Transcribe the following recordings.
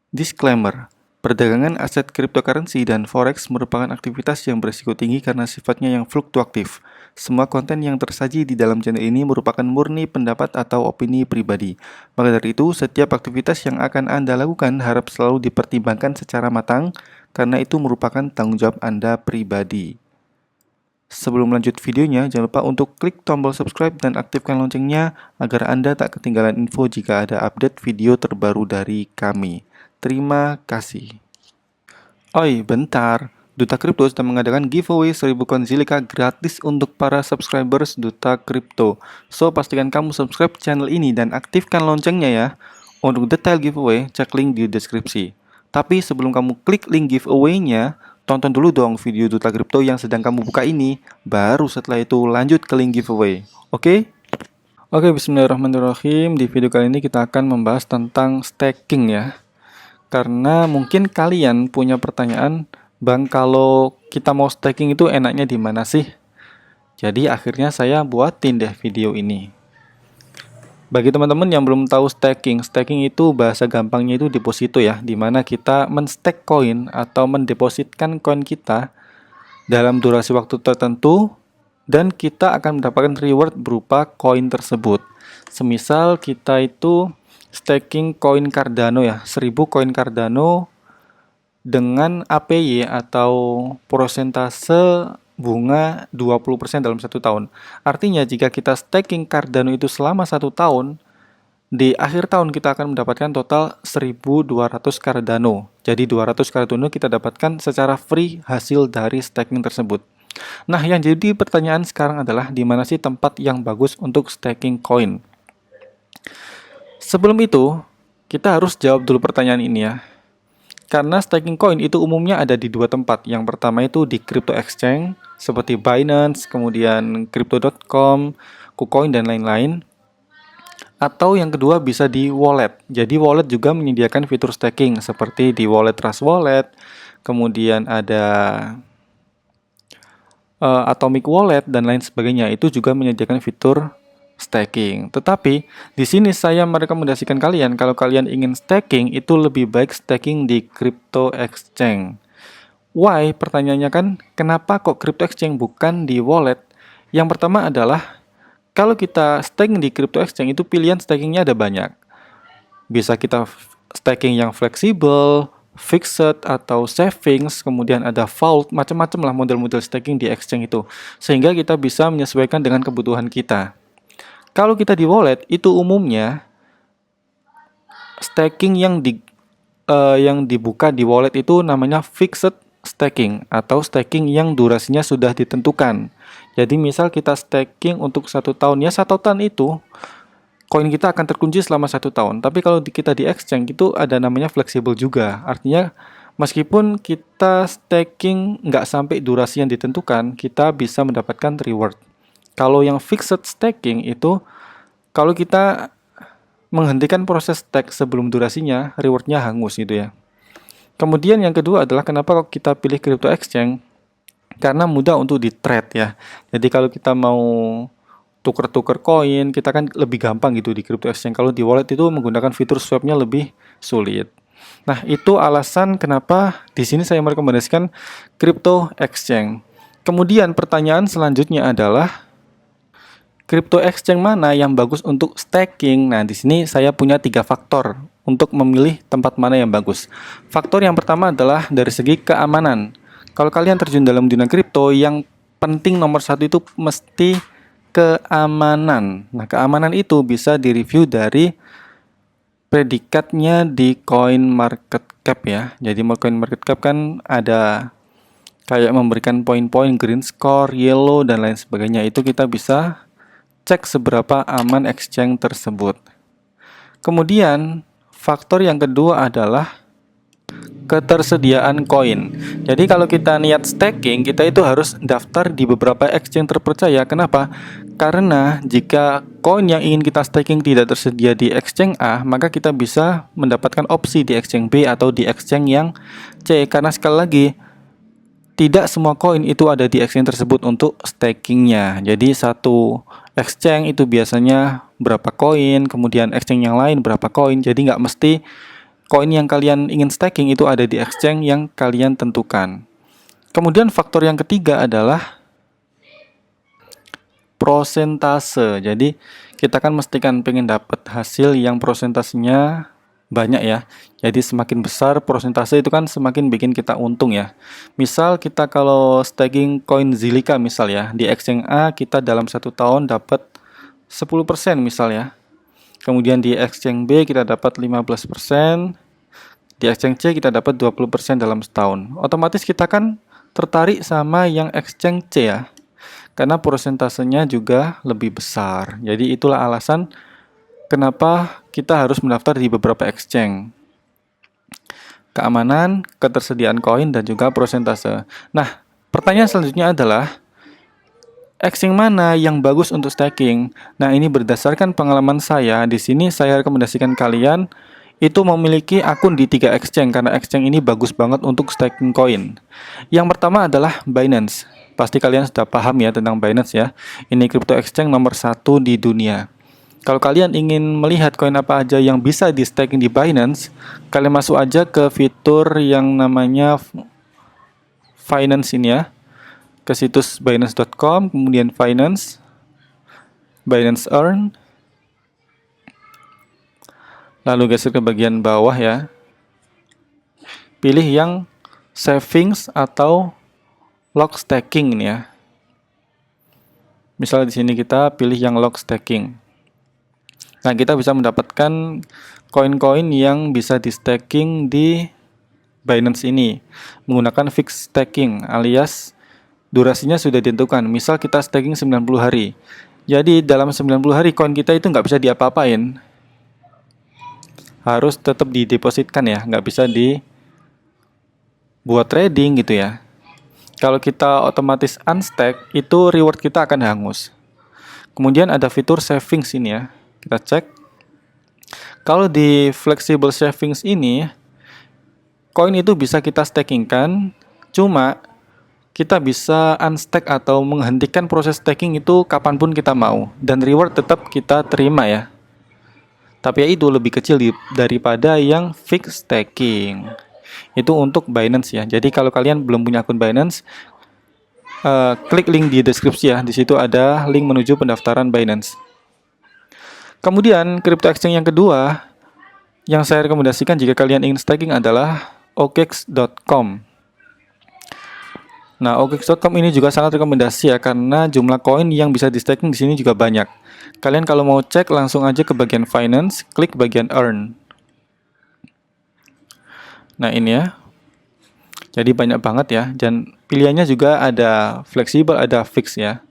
Disclaimer, perdagangan aset cryptocurrency dan forex merupakan aktivitas yang berisiko tinggi karena sifatnya yang fluktuatif. Semua konten yang tersaji di dalam channel ini merupakan murni pendapat atau opini pribadi. Maka dari itu, setiap aktivitas yang akan Anda lakukan harap selalu dipertimbangkan secara matang karena itu merupakan tanggung jawab Anda pribadi. Sebelum lanjut videonya, jangan lupa untuk klik tombol subscribe dan aktifkan loncengnya agar Anda tak ketinggalan info jika ada update video terbaru dari kami. Terima kasih. Oi, bentar. Duta Kripto sedang mengadakan giveaway 1000 koin Zilliqa gratis untuk para subscribers Duta Kripto. So, pastikan kamu subscribe channel ini dan aktifkan loncengnya ya. Untuk detail giveaway, cek link di deskripsi. Tapi sebelum kamu klik link giveaway-nya, tonton dulu dong video Duta Kripto yang sedang kamu buka ini. Baru setelah itu lanjut ke link giveaway. Oke? Oke, bismillahirrahmanirrahim. Di video kali ini kita akan membahas tentang staking ya. Karena mungkin kalian punya pertanyaan, Bang, kalau kita mau staking itu enaknya di mana sih? Jadi akhirnya saya buatin deh video ini. Bagi teman-teman yang belum tahu staking, staking itu bahasa gampangnya itu deposito ya, di mana kita men-stake koin atau mendepositkan koin kita dalam durasi waktu tertentu dan kita akan mendapatkan reward berupa koin tersebut. Semisal kita itu staking koin Cardano ya, 1000 koin Cardano dengan APY atau persentase bunga 20% dalam 1 tahun. Artinya jika kita staking Cardano itu selama 1 tahun, di akhir tahun kita akan mendapatkan total 1200 Cardano. Jadi 200 Cardano kita dapatkan secara free hasil dari staking tersebut. Nah, yang jadi pertanyaan sekarang adalah di mana sih tempat yang bagus untuk staking koin? Sebelum itu, kita harus jawab dulu pertanyaan ini ya. Karena staking koin itu umumnya ada di 2 tempat. Yang pertama itu di crypto exchange seperti Binance, kemudian crypto.com, KuCoin dan lain-lain. Atau yang kedua bisa di wallet. Jadi wallet juga menyediakan fitur staking seperti di wallet Trust Wallet, kemudian ada Atomic Wallet dan lain sebagainya. Itu juga menyediakan fitur staking. Tetapi di sini saya merekomendasikan kalian kalau kalian ingin staking itu lebih baik staking di crypto exchange. Why? Pertanyaannya kan kenapa kok crypto exchange bukan di wallet? Yang pertama adalah kalau kita staking di crypto exchange itu pilihan stakingnya ada banyak. Bisa kita staking yang fleksibel, fixed atau savings, kemudian ada vault, macam-macam lah model-model staking di exchange itu. Sehingga kita bisa menyesuaikan dengan kebutuhan kita. Kalau kita di wallet itu umumnya staking yang dibuka di wallet itu namanya fixed staking atau staking yang durasinya sudah ditentukan. Jadi misal kita staking untuk 1 tahun ya 1 tahun itu koin kita akan terkunci selama 1 tahun. Tapi kalau kita di exchange itu ada namanya fleksibel juga. Artinya meskipun kita staking nggak sampai durasi yang ditentukan, kita bisa mendapatkan reward. Kalau yang fixed staking itu, kalau kita menghentikan proses stake sebelum durasinya, rewardnya hangus gitu ya. Kemudian yang kedua adalah kenapa kok kita pilih crypto exchange? Karena mudah untuk di trade ya. Jadi kalau kita mau tuker-tuker koin, kita kan lebih gampang gitu di crypto exchange. Kalau di wallet itu menggunakan fitur swapnya lebih sulit. Nah, itu alasan kenapa di sini saya merekomendasikan crypto exchange. Kemudian pertanyaan selanjutnya adalah crypto exchange mana yang bagus untuk staking? Nah, di sini saya punya 3 faktor untuk memilih tempat mana yang bagus. Faktor yang pertama adalah dari segi keamanan. Kalau kalian terjun dalam dunia kripto, yang penting nomor 1 itu mesti keamanan. Nah, keamanan itu bisa direview dari predikatnya di CoinMarketCap ya. Jadi CoinMarketCap kan ada kayak memberikan poin-poin green score, yellow dan lain sebagainya. Itu kita bisa cek seberapa aman exchange tersebut. Kemudian faktor yang kedua adalah ketersediaan koin. Jadi kalau kita niat staking, kita itu harus daftar di beberapa exchange terpercaya. Kenapa? Karena jika koin yang ingin kita staking tidak tersedia di exchange A, maka kita bisa mendapatkan opsi di exchange B atau di exchange yang C. Karena sekali lagi, tidak semua koin itu ada di exchange tersebut untuk stakingnya. Jadi satu exchange itu biasanya berapa koin, kemudian exchange yang lain berapa koin. Jadi nggak mesti koin yang kalian ingin staking itu ada di exchange yang kalian tentukan. Kemudian faktor yang ketiga adalah prosentase. Jadi kita kan mestikan pengen dapat hasil yang prosentasenya banyak ya. Jadi semakin besar persentase itu kan semakin bikin kita untung ya. Misal kita kalau staking koin Zilliqa misal ya, di exchange A kita dalam 1 tahun dapat 10% misal ya. Kemudian di exchange B kita dapat 15%, di exchange C kita dapat 20% dalam setahun. Otomatis kita kan tertarik sama yang exchange C ya, karena persentasenya juga lebih besar. Jadi itulah alasan kenapa kita harus mendaftar di beberapa exchange. Keamanan, ketersediaan koin, dan juga persentase. Nah, pertanyaan selanjutnya adalah exchange mana yang bagus untuk staking? Nah, ini berdasarkan pengalaman saya. Di sini saya rekomendasikan kalian itu memiliki akun di 3 exchange karena exchange ini bagus banget untuk staking koin. Yang pertama adalah Binance. Pasti kalian sudah paham ya tentang Binance ya. Ini crypto exchange nomor 1 di dunia. Kalau kalian ingin melihat koin apa aja yang bisa di staking di Binance, kalian masuk aja ke fitur yang namanya Finance ini ya. Ke situs binance.com, kemudian Finance, Binance Earn. Lalu geser ke bagian bawah ya. Pilih yang savings atau lock staking ini ya. Misalnya di sini kita pilih yang lock staking. Nah, kita bisa mendapatkan koin-koin yang bisa di staking di Binance ini menggunakan fixed staking alias durasinya sudah ditentukan. Misal kita staking 90 hari. Jadi dalam 90 hari koin kita itu nggak bisa diapa-apain. Harus tetap didepositkan ya, nggak bisa dibuat trading gitu ya. Kalau kita otomatis unstack, itu reward kita akan hangus. Kemudian ada fitur savings ini ya. Kita cek. Kalau di flexible savings ini, koin itu bisa kita stakingkan, cuma kita bisa unstack atau menghentikan proses staking itu kapanpun kita mau. Dan reward tetap kita terima ya. Tapi ya itu lebih kecil daripada yang fixed staking. Itu untuk Binance ya. Jadi kalau kalian belum punya akun Binance, klik link di deskripsi ya. Di situ ada link menuju pendaftaran Binance. Kemudian crypto exchange yang kedua yang saya rekomendasikan jika kalian ingin staking adalah OKX.com. Nah, OKX.com ini juga sangat rekomendasi ya karena jumlah koin yang bisa di staking di sini juga banyak. Kalian kalau mau cek langsung aja ke bagian Finance, klik bagian Earn. Nah, ini ya. Jadi banyak banget ya, dan pilihannya juga ada fleksibel, ada fix ya.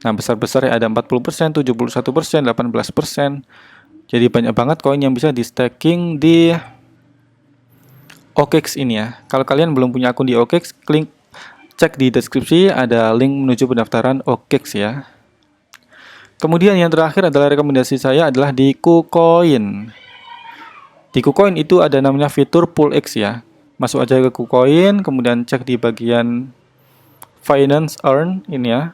Nah, besar-besar ya ada 40%, 71%, 18%. Jadi banyak banget koin yang bisa di staking di OKX ini ya. Kalau kalian belum punya akun di OKX, cek di deskripsi ada link menuju pendaftaran OKX ya. Kemudian yang terakhir adalah rekomendasi saya adalah di KuCoin. Di KuCoin itu ada namanya fitur PoolX ya. Masuk aja ke KuCoin, kemudian cek di bagian Finance Earn ini ya.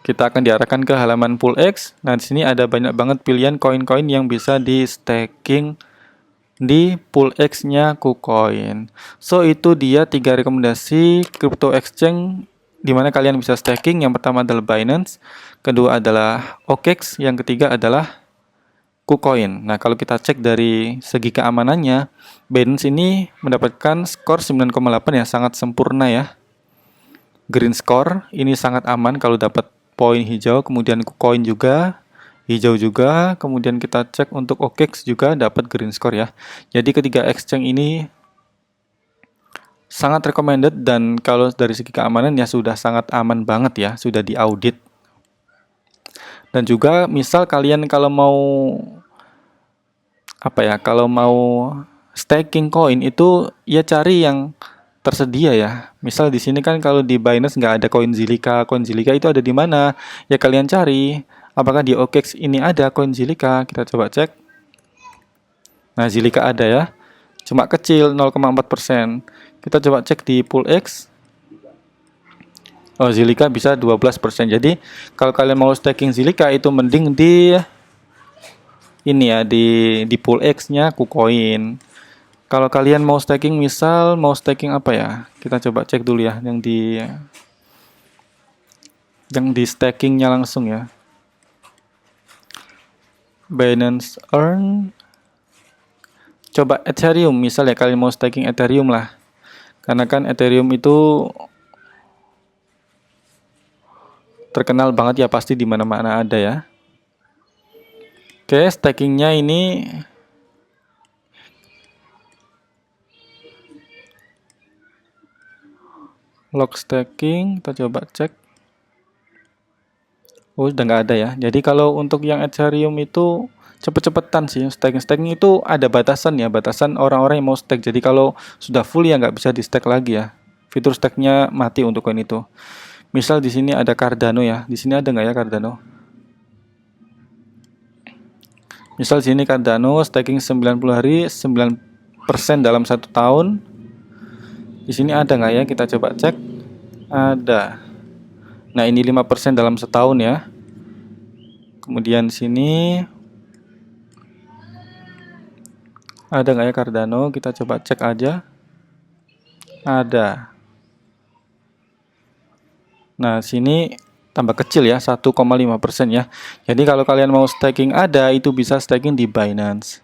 Kita akan diarahkan ke halaman PoolX. Nah, di sini ada banyak banget pilihan koin-koin yang bisa di staking di PoolX-nya KuCoin. So, itu dia 3 rekomendasi crypto exchange di mana kalian bisa staking. Yang pertama adalah Binance, kedua adalah OKX, yang ketiga adalah KuCoin. Nah, kalau kita cek dari segi keamanannya, Binance ini mendapatkan skor 9,8 ya, sangat sempurna ya. Green score, ini sangat aman kalau dapat poin hijau, kemudian KuCoin juga hijau juga, kemudian kita cek untuk OKX juga dapat green score ya. Jadi ketiga exchange ini sangat recommended dan kalau dari segi keamanan ya sudah sangat aman banget ya, sudah diaudit. Dan juga misal kalian kalau mau kalau mau staking koin itu ya cari yang tersedia ya. Misal di sini kan kalau di Binance nggak ada koin Zilliqa. Koin Zilliqa itu ada di mana? Ya kalian cari. Apakah di OKX ini ada koin Zilliqa? Kita coba cek. Nah, Zilliqa ada ya. Cuma kecil 0,4%. Kita coba cek di PoolX. Oh, Zilliqa bisa 12%. Jadi kalau kalian mau staking Zilliqa itu mending di ini ya di pool X-nya KuCoin. Kalau kalian mau staking, misal mau staking apa ya? Kita coba cek dulu ya yang di stakingnya langsung ya. Binance Earn. Coba Ethereum, misalnya kalian mau staking Ethereum lah. Karena kan Ethereum itu terkenal banget ya, pasti di mana-mana ada ya. Oke, stakingnya ini log staking, kita coba cek. Oh, udah nggak ada ya. Jadi kalau untuk yang Ethereum itu cepet-cepetan sih. Staking itu ada batasan ya, batasan orang-orang yang mau stake. Jadi kalau sudah full ya nggak bisa di stake lagi ya. Fitur stake-nya mati untuk koin itu. Misal di sini ada Cardano ya. Di sini ada nggak ya Cardano? Misal di sini Cardano staking 90 hari 9% dalam 1 tahun. Di sini ada nggak ya? Kita coba cek. Ada. Nah, ini 5% dalam setahun ya. Kemudian sini ada nggak ya Cardano? Kita coba cek aja. Ada. Nah, sini tambah kecil ya, 1,5% ya. Jadi kalau kalian mau staking ada, itu bisa staking di Binance.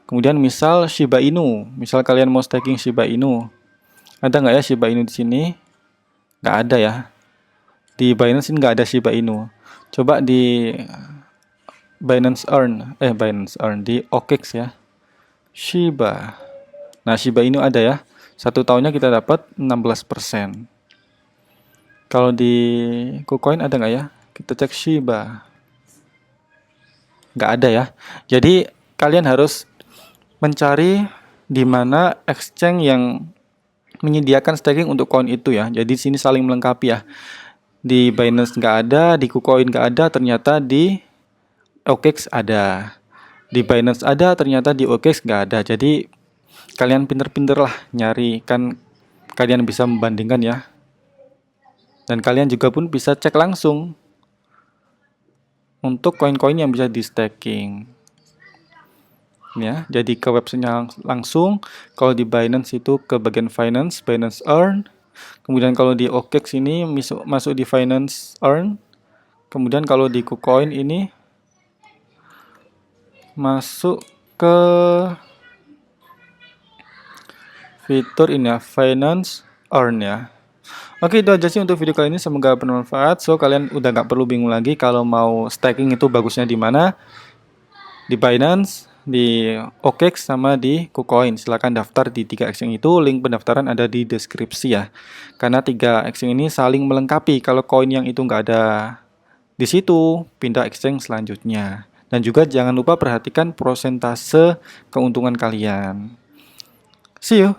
Kemudian misal Shiba Inu. Misal kalian mau staking Shiba Inu. Ada nggak ya Shiba Inu di sini? Nggak ada ya. Di Binance ini nggak ada Shiba Inu. Coba di Binance Earn di OKX ya. Shiba. Nah, Shiba Inu ada ya. 1 tahunnya kita dapat 16%. Kalau di KuCoin ada nggak ya? Kita cek Shiba. Nggak ada ya. Jadi kalian harus mencari di mana exchange yang menyediakan staking untuk koin itu ya. Jadi sini saling melengkapi ya. Di Binance nggak ada, di KuCoin nggak ada, ternyata di OKX ada. Di Binance ada, ternyata di OKX nggak ada. Jadi kalian pinter-pinter lah nyari, kan kalian bisa membandingkan ya. Dan kalian juga pun bisa cek langsung untuk koin-koin yang bisa di staking. Ya, jadi ke websitenya langsung. Kalau di Binance itu ke bagian Finance, Binance Earn. Kemudian kalau di OKX ini masuk di Finance Earn. Kemudian kalau di KuCoin ini masuk ke fitur ini ya, Finance Earn ya. Oke, itu aja sih untuk video kali ini. Semoga bermanfaat. So, kalian udah nggak perlu bingung lagi kalau mau staking itu bagusnya di mana. Di Binance, di OKX, sama di KuCoin. Silahkan daftar di 3 exchange itu. Link pendaftaran ada di deskripsi ya. Karena 3 exchange ini saling melengkapi. Kalau koin yang itu nggak ada di situ, pindah exchange selanjutnya. Dan juga jangan lupa perhatikan prosentase keuntungan kalian. See you!